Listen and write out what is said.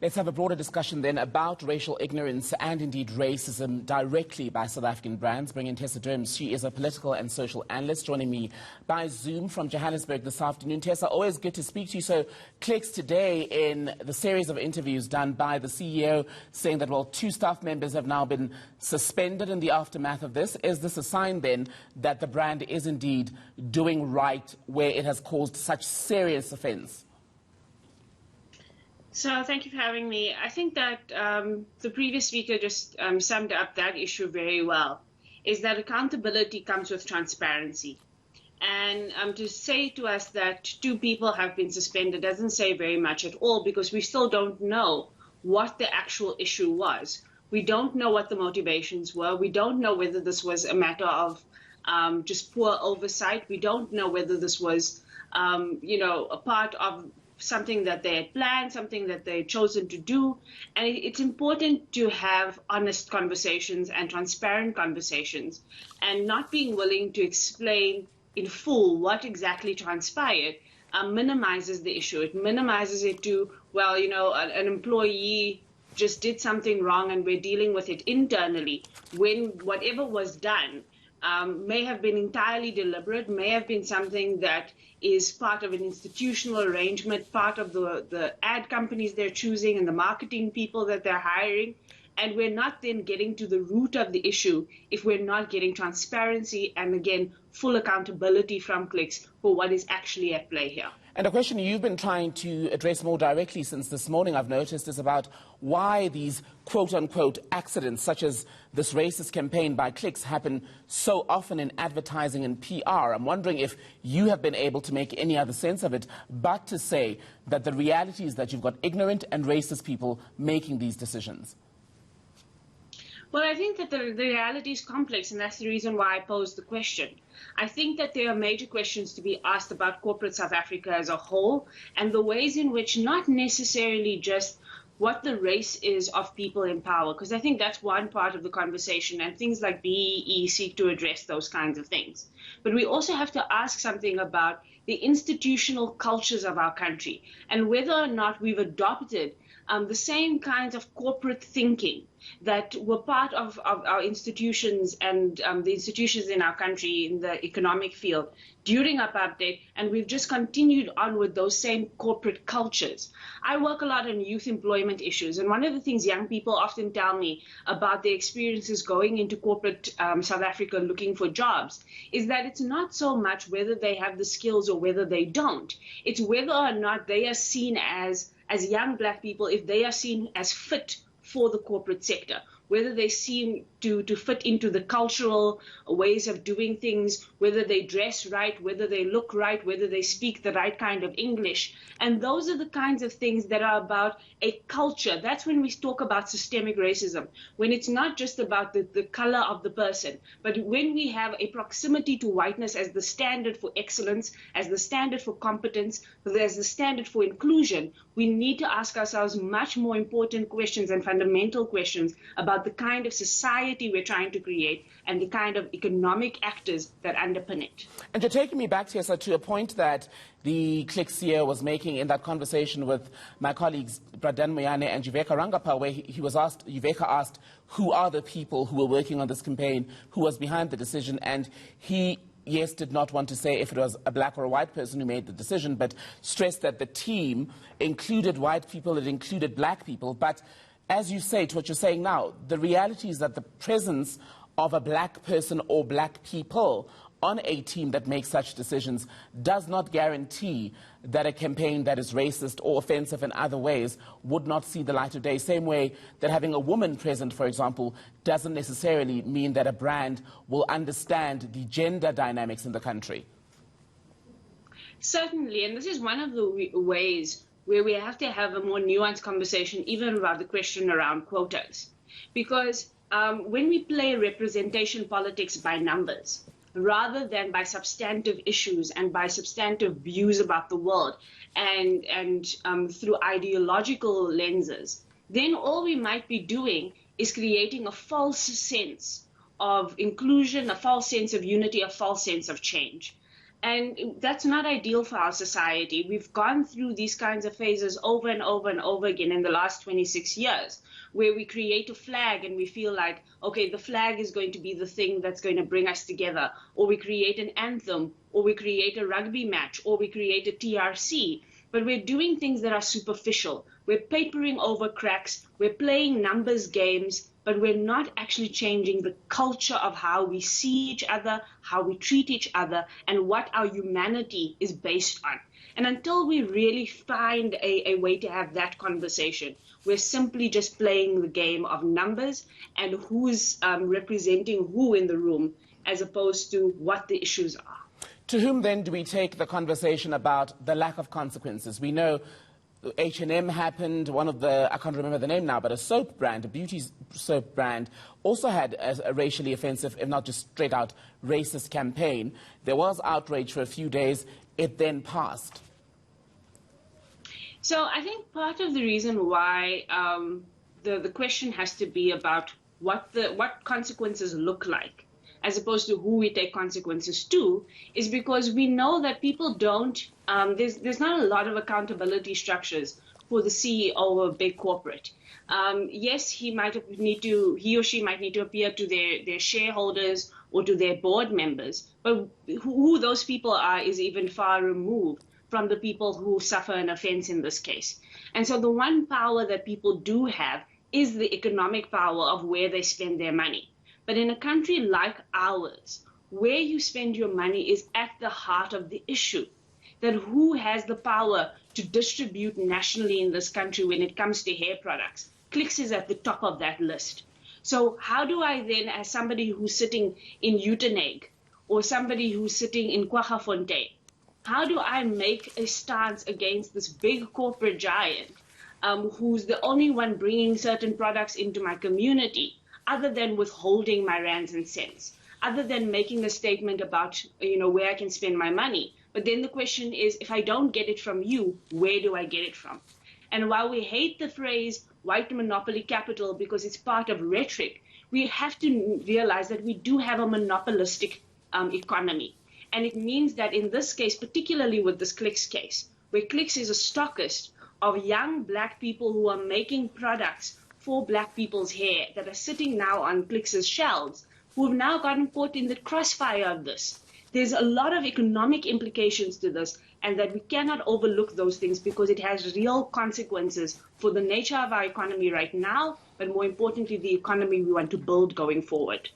Let's have a broader discussion then about racial ignorance and indeed racism directly by South African brands. Bring in Tessa Dooms. She is a political and social analyst joining me by Zoom from Johannesburg this afternoon. Tessa, always good to speak to you. So clicks today in the series of interviews done by the CEO saying that, well, 2 staff members have now been suspended in the aftermath of this. Is this a sign then that the brand is indeed doing right where it has caused such serious offence? So thank you for having me. I think that the previous speaker just summed up that issue very well, is that accountability comes with transparency. And to say to us that 2 people have been suspended doesn't say very much at all, because we still don't know what the actual issue was. We don't know what the motivations were. We don't know whether this was a matter of just poor oversight. We don't know whether this was, a part of something that they had planned, something that they had chosen to do. And it's important to have honest conversations and transparent conversations, and not being willing to explain in full what exactly transpired minimizes the issue. It minimizes it to, well, an employee just did something wrong and we're dealing with it internally, when whatever was done may have been entirely deliberate, may have been something that is part of an institutional arrangement, part of the ad companies they're choosing and the marketing people that they're hiring. And we're not then getting to the root of the issue if we're not getting transparency and, again, full accountability from Clicks for what is actually at play here. And a question you've been trying to address more directly since this morning, I've noticed, is about why these quote-unquote accidents, such as this racist campaign by Clicks, happen so often in advertising and PR. I'm wondering if you have been able to make any other sense of it, but to say that the reality is that you've got ignorant and racist people making these decisions. Well, I think that the reality is complex, and that's the reason why I posed the question. I think that there are major questions to be asked about corporate South Africa as a whole, and the ways in which not necessarily just what the race is of people in power, because I think that's one part of the conversation, and things like BEE seek to address those kinds of things. But we also have to ask something about the institutional cultures of our country, and whether or not we've adopted the same kinds of corporate thinking that were part of our institutions and the institutions in our country in the economic field during apartheid, and we've just continued on with those same corporate cultures. I work a lot on youth employment issues, and one of the things young people often tell me about their experiences going into corporate South Africa looking for jobs is that it's not so much whether they have the skills or whether they don't. It's whether or not they are seen as young black people, if they are seen as fit for the corporate sector, whether they seem to fit into the cultural ways of doing things, whether they dress right, whether they look right, whether they speak the right kind of English. And those are the kinds of things that are about a culture. That's when we talk about systemic racism, when it's not just about the color of the person, but when we have a proximity to whiteness as the standard for excellence, as the standard for competence, as the standard for inclusion, we need to ask ourselves much more important questions and fundamental questions about the kind of society we're trying to create and the kind of economic actors that underpin it. And you're taking me back, Tessa, to a point that the Clicks CEO was making in that conversation with my colleagues Bradan Moyane and Yuveka Rangappa, where Yuveka asked who are the people who were working on this campaign, who was behind the decision, and he, yes, did not want to say if it was a black or a white person who made the decision, but stressed that the team included white people, it included black people. But as you say, to what you're saying now, the reality is that the presence of a black person or black people on a team that makes such decisions does not guarantee that a campaign that is racist or offensive in other ways would not see the light of day. Same way that having a woman present, for example, doesn't necessarily mean that a brand will understand the gender dynamics in the country. Certainly, and this is one of the ways where we have to have a more nuanced conversation even about the question around quotas. Because when we play representation politics by numbers, rather than by substantive issues and by substantive views about the world and through ideological lenses, then all we might be doing is creating a false sense of inclusion, a false sense of unity, a false sense of change. And that's not ideal for our society. We've gone through these kinds of phases over and over and over again in the last 26 years, where we create a flag and we feel like, okay, the flag is going to be the thing that's going to bring us together, or we create an anthem, or we create a rugby match, or we create a TRC. But we're doing things that are superficial. We're papering over cracks, we're playing numbers games, but we're not actually changing the culture of how we see each other, how we treat each other, and what our humanity is based on. And until we really find a way to have that conversation, we're simply just playing the game of numbers and who's representing who in the room, as opposed to what the issues are. To whom then do we take the conversation about the lack of consequences? We know H&M happened, one of the, I can't remember the name now, but a soap brand, a beauty soap brand, also had a racially offensive, if not just straight out racist campaign. There was outrage for a few days. It then passed. So I think part of the reason why the question has to be about what consequences look like, as opposed to who we take consequences to, is because we know that people don't, there's not a lot of accountability structures for the CEO of a big corporate. Yes, he or she might need to appear to their shareholders or to their board members, but who those people are is even far removed from the people who suffer an offense in this case. And so the one power that people do have is the economic power of where they spend their money. But in a country like ours, where you spend your money is at the heart of the issue. That who has the power to distribute nationally in this country when it comes to hair products? Clicks is at the top of that list. So how do I then, as somebody who's sitting in Uitenhage or somebody who's sitting in Kwaggafontein, how do I make a stance against this big corporate giant who's the only one bringing certain products into my community, other than withholding my rands and cents, other than making a statement about, where I can spend my money? But then the question is, if I don't get it from you, where do I get it from? And while we hate the phrase white monopoly capital because it's part of rhetoric, we have to realize that we do have a monopolistic economy. And it means that in this case, particularly with this Clicks case, where Clicks is a stockist of young black people who are making products for black people's hair that are sitting now on Clicks' shelves, who have now gotten caught in the crossfire of this. There's a lot of economic implications to this, and that we cannot overlook those things because it has real consequences for the nature of our economy right now, but more importantly, the economy we want to build going forward.